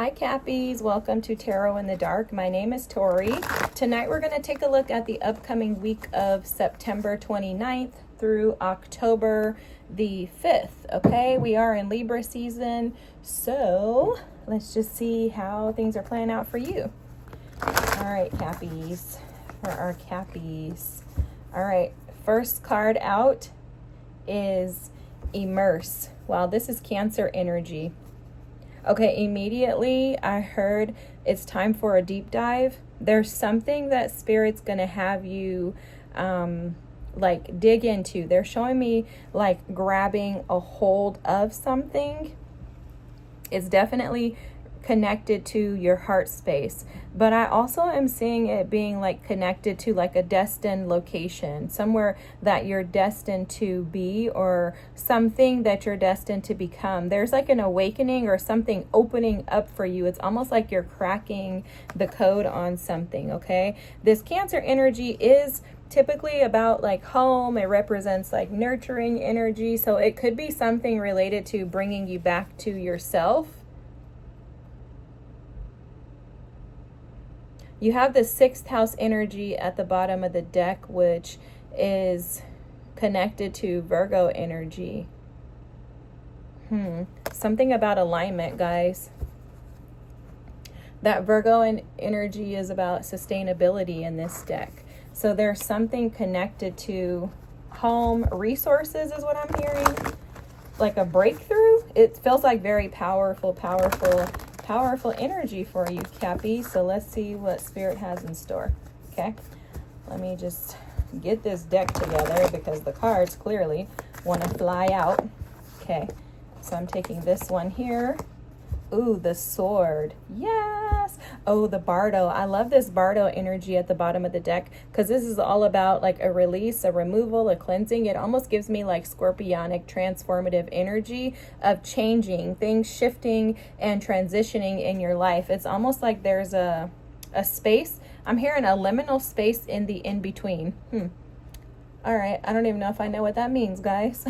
Hi Cappies, welcome to Tarot in the Dark. My name is Tori. Tonight we're going to take a look at the upcoming week of September 29th through October the 5th. Okay, we are in Libra season, so let's just see how things are playing out for you. All right, Cappies, for our Cappies. All right, first card out is Immerse. Wow, this is Cancer energy. Okay, immediately I heard it's time for a deep dive. There's something that Spirit's going to have you like dig into. They're showing me like grabbing a hold of something. It's definitely connected to your heart space, but I also am seeing it being like connected to like a destined location, somewhere that you're destined to be or something that you're destined to become. There's like an awakening or something opening up for you. It's almost like you're cracking the code on something. Okay, this Cancer energy is typically about like home. It represents like nurturing energy, so it could be something related to bringing you back to yourself. You have the 6th house energy at the bottom of the deck, which is connected to Virgo energy. Something about alignment, guys. That Virgo energy is about sustainability in this deck. So there's something connected to home, resources is what I'm hearing. Like a breakthrough. It feels like very powerful energy for you, Cappy. So let's see what Spirit has in store. Okay, let me just get this deck together because the cards clearly want to fly out. Okay, so I'm taking this one here. Ooh, the sword. Yes. Oh, the bardo. I love this bardo energy at the bottom of the deck because this is all about like a release, a removal, a cleansing. It almost gives me like scorpionic transformative energy of changing, things shifting and transitioning in your life. It's almost like there's a space. I'm hearing a liminal space in the in-between. All right, I don't even know if I know what that means, guys.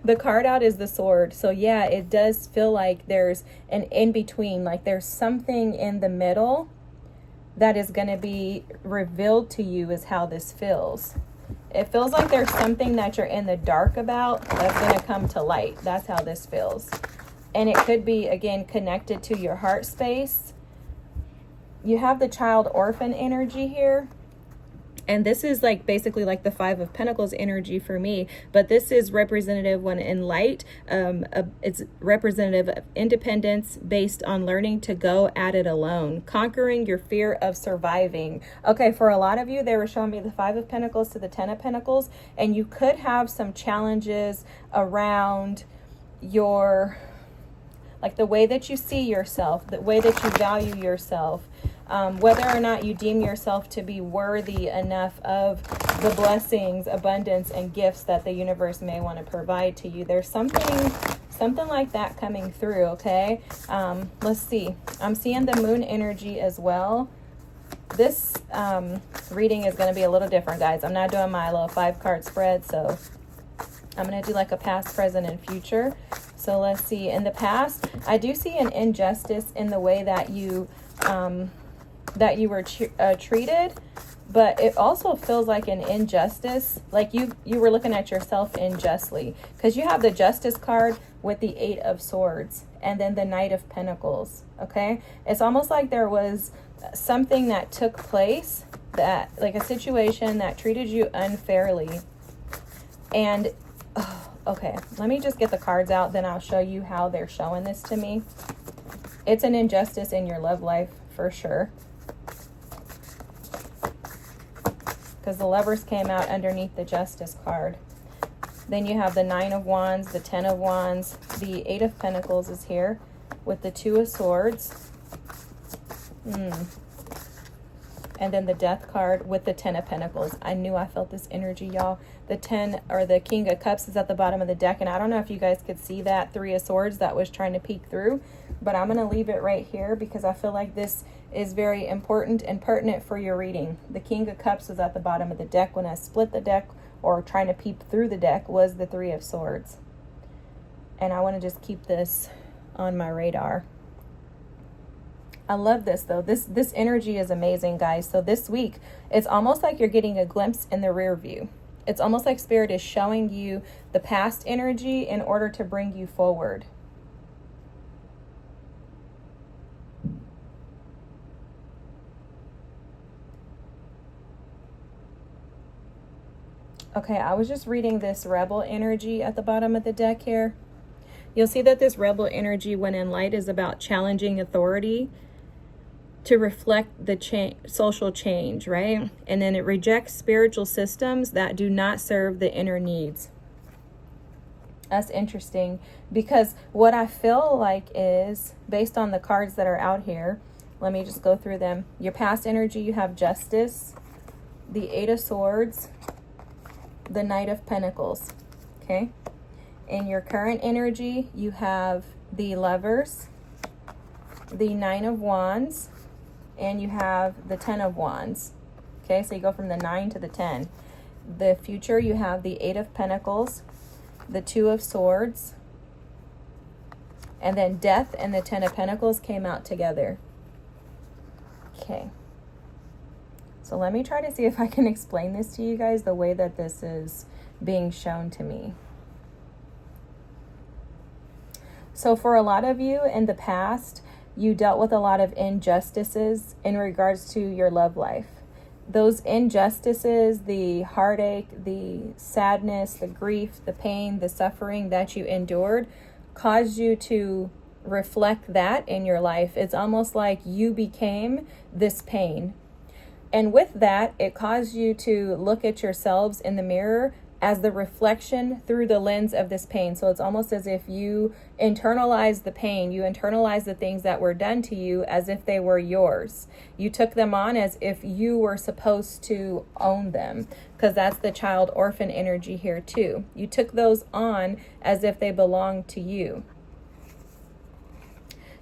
The card out is the sword. So yeah, it does feel like there's an in-between, like there's something in the middle that is going to be revealed to you is how this feels. It feels like there's something that you're in the dark about that's going to come to light. That's how this feels. And it could be, again, connected to your heart space. You have the child orphan energy here. And this is like basically like the 5 of Pentacles energy for me, but this is representative when in light. It's representative of independence based on learning to go at it alone, conquering your fear of surviving. Okay, for a lot of you, they were showing me the 5 of Pentacles to the 10 of Pentacles, and you could have some challenges around your, like the way that you see yourself, the way that you value yourself. Whether or not you deem yourself to be worthy enough of the blessings, abundance, and gifts that the universe may want to provide to you. There's something like that coming through, okay? Let's see. I'm seeing the moon energy as well. This reading is going to be a little different, guys. I'm not doing my little 5-card spread, so I'm going to do like a past, present, and future. So let's see. In the past, I do see an injustice in the way that you were treated, but it also feels like an injustice, like you were looking at yourself unjustly, because you have the Justice card with the 8 of Swords and then the Knight of Pentacles. Okay, it's almost like there was something that took place, that like a situation that treated you unfairly. And okay, let me just get the cards out, then I'll show you how they're showing this to me. It's an injustice in your love life for sure, because the Lovers came out underneath the Justice card. Then you have the 9 of Wands, the 10 of Wands, the 8 of Pentacles is here with the 2 of Swords. And then the Death card with the 10 of Pentacles. I knew I felt this energy, y'all. The 10 or the King of Cups is at the bottom of the deck, and I don't know if you guys could see that 3 of Swords that was trying to peek through, but I'm going to leave it right here because I feel like this is very important and pertinent for your reading. The King of Cups was at the bottom of the deck when I split the deck, or trying to peep through the deck was the 3 of Swords. And I want to just keep this on my radar. I love this though. This energy is amazing, guys. So this week, it's almost like you're getting a glimpse in the rear view. It's almost like Spirit is showing you the past energy in order to bring you forward. Okay, I was just reading this rebel energy at the bottom of the deck here. You'll see that this rebel energy, when in light, is about challenging authority to reflect the social change, right? And then it rejects spiritual systems that do not serve the inner needs. That's interesting, because what I feel like is, based on the cards that are out here, let me just go through them. Your past energy, you have Justice, the Eight of Swords, the Knight of Pentacles, okay? In your current energy, you have the Lovers, the Nine of Wands, and you have the 10 of Wands. Okay, so you go from the 9 to the 10. The future, you have the 8 of Pentacles, the 2 of Swords, and then Death and the 10 of Pentacles came out together. Okay. So let me try to see if I can explain this to you guys the way that this is being shown to me. So for a lot of you in the past, you dealt with a lot of injustices in regards to your love life. Those injustices, the heartache, the sadness, the grief, the pain, the suffering that you endured caused you to reflect that in your life. It's almost like you became this pain. And with that, it caused you to look at yourselves in the mirror as the reflection through the lens of this pain. So it's almost as if you internalize the pain, you internalize the things that were done to you as if they were yours. You took them on as if you were supposed to own them, because that's the child orphan energy here too. You took those on as if they belonged to you.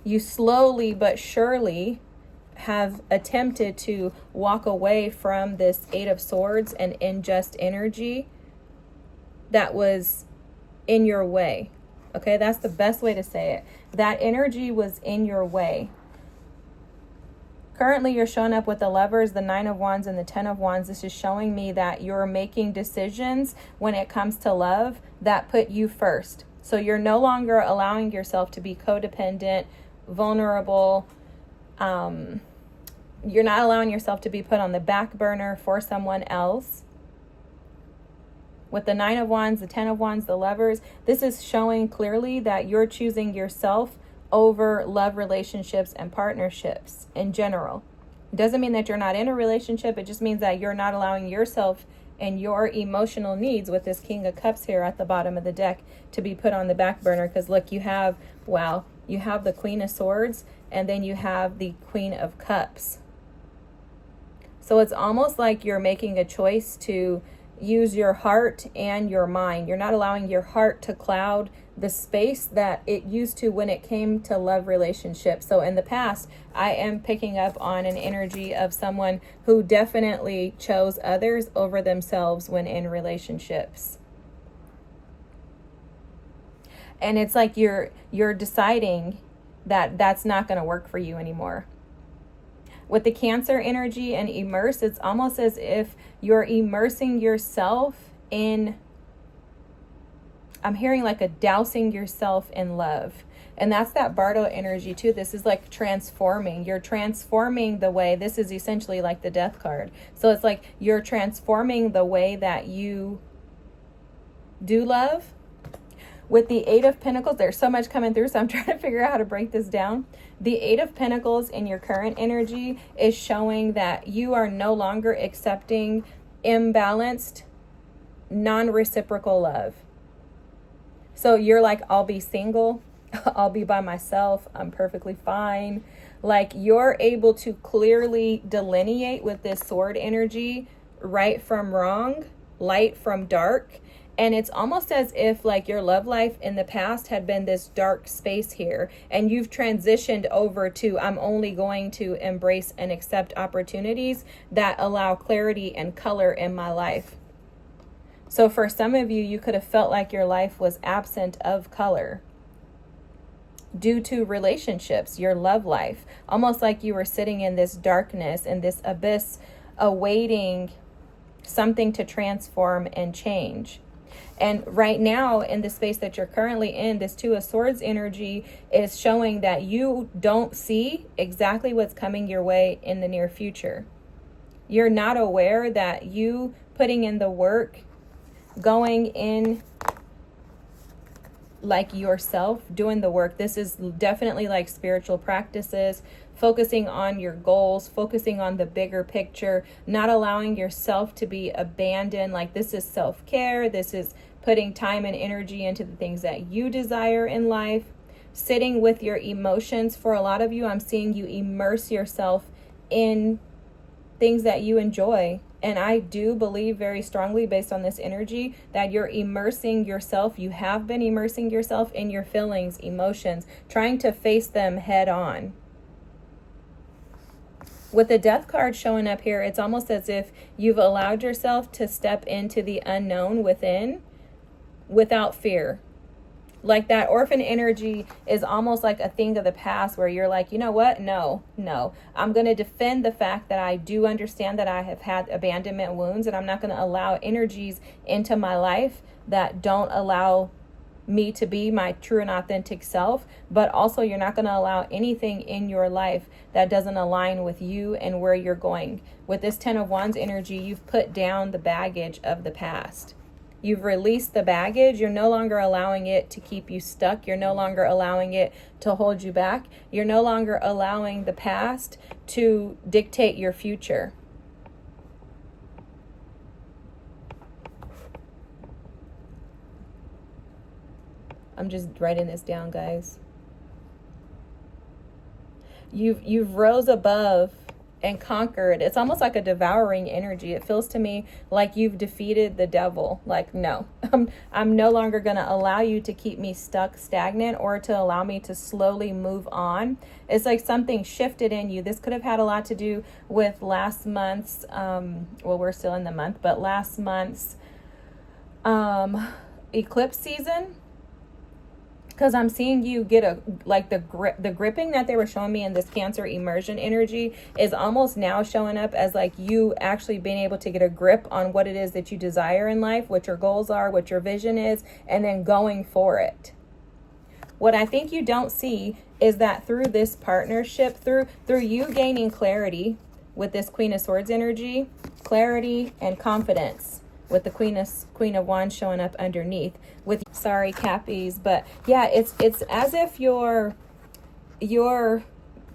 You slowly but surely have attempted to walk away from this Eight of Swords and unjust energy that was in your way. Okay, that's the best way to say it. That energy was in your way. Currently, you're showing up with the Lovers, the 9 of Wands, and the 10 of Wands. This is showing me that you're making decisions when it comes to love that put you first. So you're no longer allowing yourself to be codependent, vulnerable. You're not allowing yourself to be put on the back burner for someone else. With the 9 of Wands, the 10 of Wands, the Lovers, this is showing clearly that you're choosing yourself over love relationships and partnerships in general. It doesn't mean that you're not in a relationship. It just means that you're not allowing yourself and your emotional needs, with this King of Cups here at the bottom of the deck, to be put on the back burner. Because look, you have, wow, you have the Queen of Swords, and then you have the Queen of Cups. So it's almost like you're making a choice to use your heart and your mind. You're not allowing your heart to cloud the space that it used to when it came to love relationships. So in the past, I am picking up on an energy of someone who definitely chose others over themselves when in relationships. And it's like you're deciding that that's not going to work for you anymore. With the Cancer energy and immerse, it's almost as if you're immersing yourself in, I'm hearing like a dousing yourself in love. And that's that Bardo energy too. This is like transforming. You're transforming the way, this is essentially like the Death card. So it's like you're transforming the way that you do love. With the Eight of Pentacles, there's so much coming through, so I'm trying to figure out how to break this down. The Eight of Pentacles in your current energy is showing that you are no longer accepting imbalanced, non-reciprocal love. So you're like, I'll be single, I'll be by myself, I'm perfectly fine. Like, you're able to clearly delineate with this sword energy right from wrong, light from dark. And it's almost as if like your love life in the past had been this dark space here, and you've transitioned over to, I'm only going to embrace and accept opportunities that allow clarity and color in my life. So for some of you, you could have felt like your life was absent of color. due to relationships, your love life, almost like you were sitting in this darkness and this abyss awaiting something to transform and change. And right now, in the space that you're currently in, this Two of Swords energy is showing that you don't see exactly what's coming your way in the near future. You're not aware that you putting in the work, going in like yourself, doing the work. This is definitely like spiritual practices, focusing on your goals, focusing on the bigger picture, not allowing yourself to be abandoned. Like, this is self-care. This is putting time and energy into the things that you desire in life, sitting with your emotions. For a lot of you, I'm seeing you immerse yourself in things that you enjoy. And I do believe very strongly, based on this energy, that you're immersing yourself. You have been immersing yourself in your feelings, emotions, trying to face them head on. With the Death card showing up here, it's almost as if you've allowed yourself to step into the unknown within without fear. Like, that orphan energy is almost like a thing of the past where you're like, you know what? No. I'm going to defend the fact that I do understand that I have had abandonment wounds, and I'm not going to allow energies into my life that don't allow me to be my true and authentic self. But also, you're not going to allow anything in your life that doesn't align with you and where you're going. With this Ten of Wands energy, you've put down the baggage of the past. You've released the baggage. You're no longer allowing it to keep you stuck. You're no longer allowing it to hold you back. You're no longer allowing the past to dictate your future. I'm just writing this down, guys. You've rose above and conquered. It's almost like a devouring energy. It feels to me like you've defeated the devil. Like, no, I'm no longer going to allow you to keep me stuck, stagnant, or to allow me to slowly move on. It's like something shifted in you. This could have had a lot to do with last month's, well, we're still in the month, but last month's eclipse season. Because I'm seeing you get the gripping that they were showing me in this Cancer immersion energy is almost now showing up as like you actually being able to get a grip on what it is that you desire in life, what your goals are, what your vision is, and then going for it. What I think you don't see is that through this partnership, through you gaining clarity with this Queen of Swords energy, clarity and confidence, with the Queen of Wands showing up underneath. With, sorry, Cappies, but yeah, it's as if your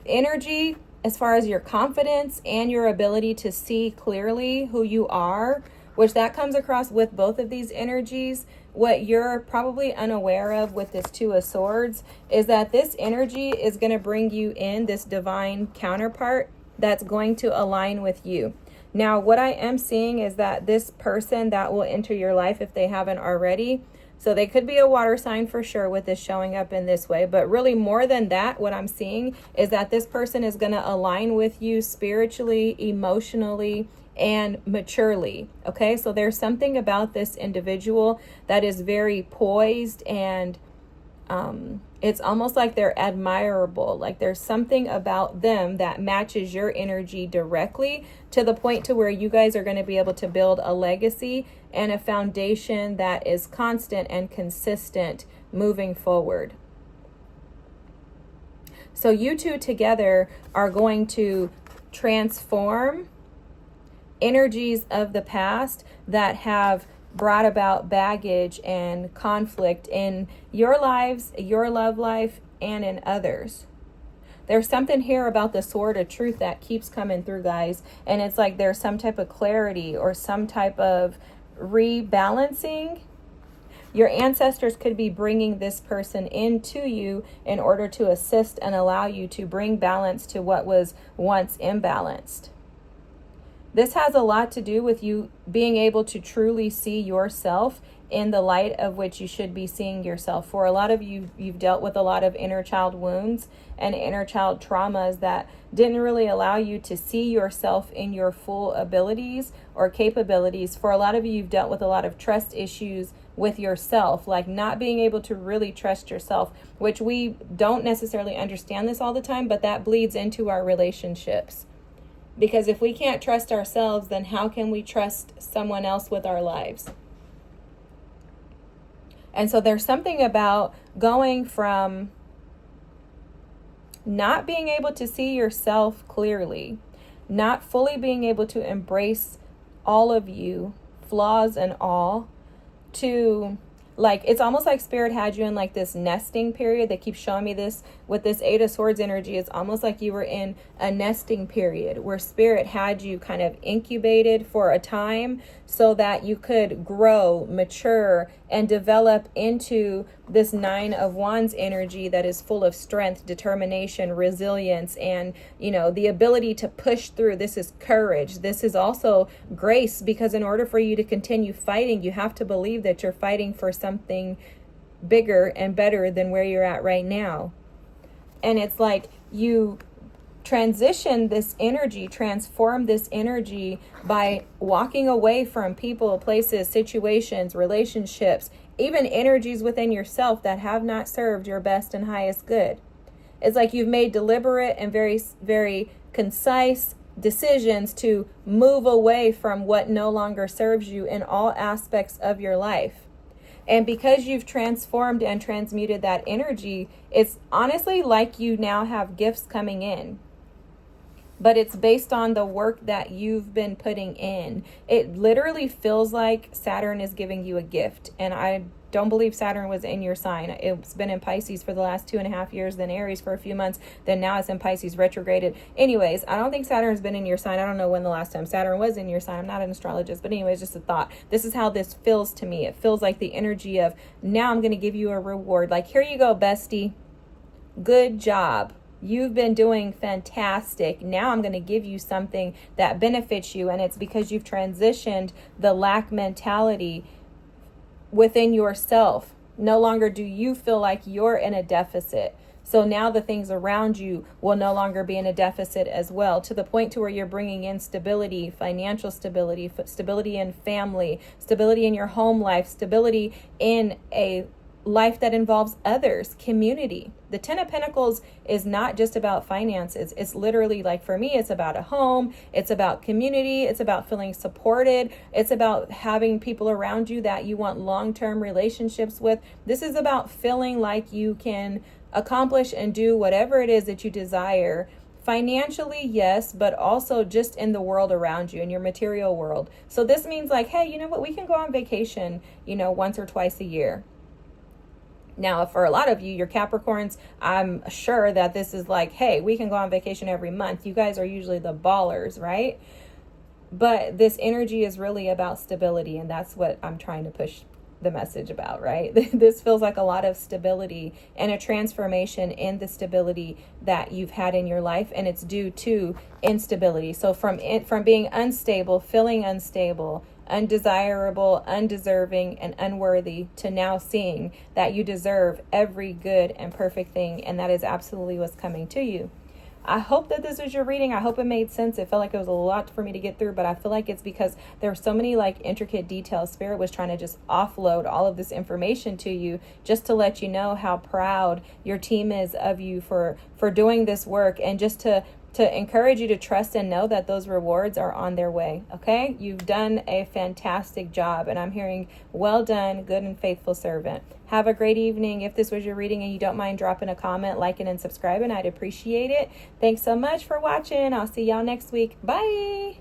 energy, as far as your confidence and your ability to see clearly who you are, which that comes across with both of these energies. What you're probably unaware of with this Two of Swords is that this energy is going to bring you in this divine counterpart that's going to align with you. Now, what I am seeing is that this person that will enter your life, if they haven't already, so they could be a water sign for sure with this showing up in this way, but really more than that, what I'm seeing is that this person is going to align with you spiritually, emotionally, and maturely. Okay, so there's something about this individual that is very poised, and it's almost like they're admirable. Like, there's something about them that matches your energy directly, to the point to where you guys are going to be able to build a legacy and a foundation that is constant and consistent moving forward. So you two together are going to transform energies of the past that have brought about baggage and conflict in your lives, your love life, and in others. There's something here about the Sword of Truth that keeps coming through, guys, and it's like there's some type of clarity or some type of rebalancing. Your ancestors could be bringing this person into you in order to assist and allow you to bring balance to what was once imbalanced. This has a lot to do with you being able to truly see yourself in the light of which you should be seeing yourself. For a lot of you, you've dealt with a lot of inner child wounds and inner child traumas that didn't really allow you to see yourself in your full abilities or capabilities. For a lot of you, you've dealt with a lot of trust issues, with yourself, like not being able to really trust yourself, which we don't necessarily understand this all the time, but that bleeds into our relationships. Because if we can't trust ourselves, then how can we trust someone else with our lives? And so there's something about going from not being able to see yourself clearly, not fully being able to embrace all of you, flaws and all, to like, it's almost like Spirit had you in like this nesting period. They keep showing me this with this Eight of Swords energy. It's almost like you were in a nesting period where Spirit had you kind of incubated for a time so that you could grow, mature, and develop into this Nine of Wands energy that is full of strength, determination, resilience, and, you know, the ability to push through. This is courage. This is also grace, because in order for you to continue fighting, you have to believe that you're fighting for something bigger and better than where you're at right now. And it's like you transition this energy, transform this energy by walking away from people, places, situations, relationships, even energies within yourself that have not served your best and highest good. It's like you've made deliberate and very, very concise decisions to move away from what no longer serves you in all aspects of your life. And because you've transformed and transmuted that energy, it's honestly like you now have gifts coming in. But it's based on the work that you've been putting in. It literally feels like Saturn is giving you a gift. And I don't believe Saturn was in your sign. It's been in Pisces for the last 2.5 years, then Aries for a few months, then now it's in Pisces retrograded. Anyways, I don't think Saturn's been in your sign. I don't know when the last time Saturn was in your sign. I'm not an astrologist, but anyways, just a thought. This is how this feels to me. It feels like the energy of, now I'm going to give you a reward. Like, here you go, bestie. Good job. You've been doing fantastic. Now I'm going to give you something that benefits you. And it's because you've transitioned the lack mentality within yourself. No longer do you feel like you're in a deficit. So now the things around you will no longer be in a deficit as well, to the point to where you're bringing in stability, financial stability, stability in family, stability in your home life, stability in a life that involves others, community. The Ten of Pentacles is not just about finances. It's literally, like, for me, it's about a home. It's about community. It's about feeling supported. It's about having people around you that you want long-term relationships with. This is about feeling like you can accomplish and do whatever it is that you desire. Financially, yes, but also just in the world around you, in your material world. So this means like, hey, you know what? We can go on vacation, once or twice a year. Now, for a lot of you, your Capricorns, I'm sure that this is like, hey, we can go on vacation every month. You guys are usually the ballers, right? But this energy is really about stability, and that's what I'm trying to push the message about, right? This feels like a lot of stability and a transformation in the stability that you've had in your life, and it's due to instability. So from being unstable, feeling unstable, undesirable, undeserving, and unworthy, to now seeing that you deserve every good and perfect thing, and that is absolutely what's coming to you. I hope that this was your reading. I hope it made sense. It felt like it was a lot for me to get through, but I feel like it's because there were so many intricate details. Spirit was trying to just offload all of this information to you, just to let you know how proud your team is of you for doing this work, and just to encourage you to trust and know that those rewards are on their way. Okay? You've done a fantastic job, and I'm hearing, well done, good and faithful servant. Have a great evening. If this was your reading and you don't mind dropping a comment, liking, and subscribing, I'd appreciate it. Thanks so much for watching. I'll see y'all next week. Bye.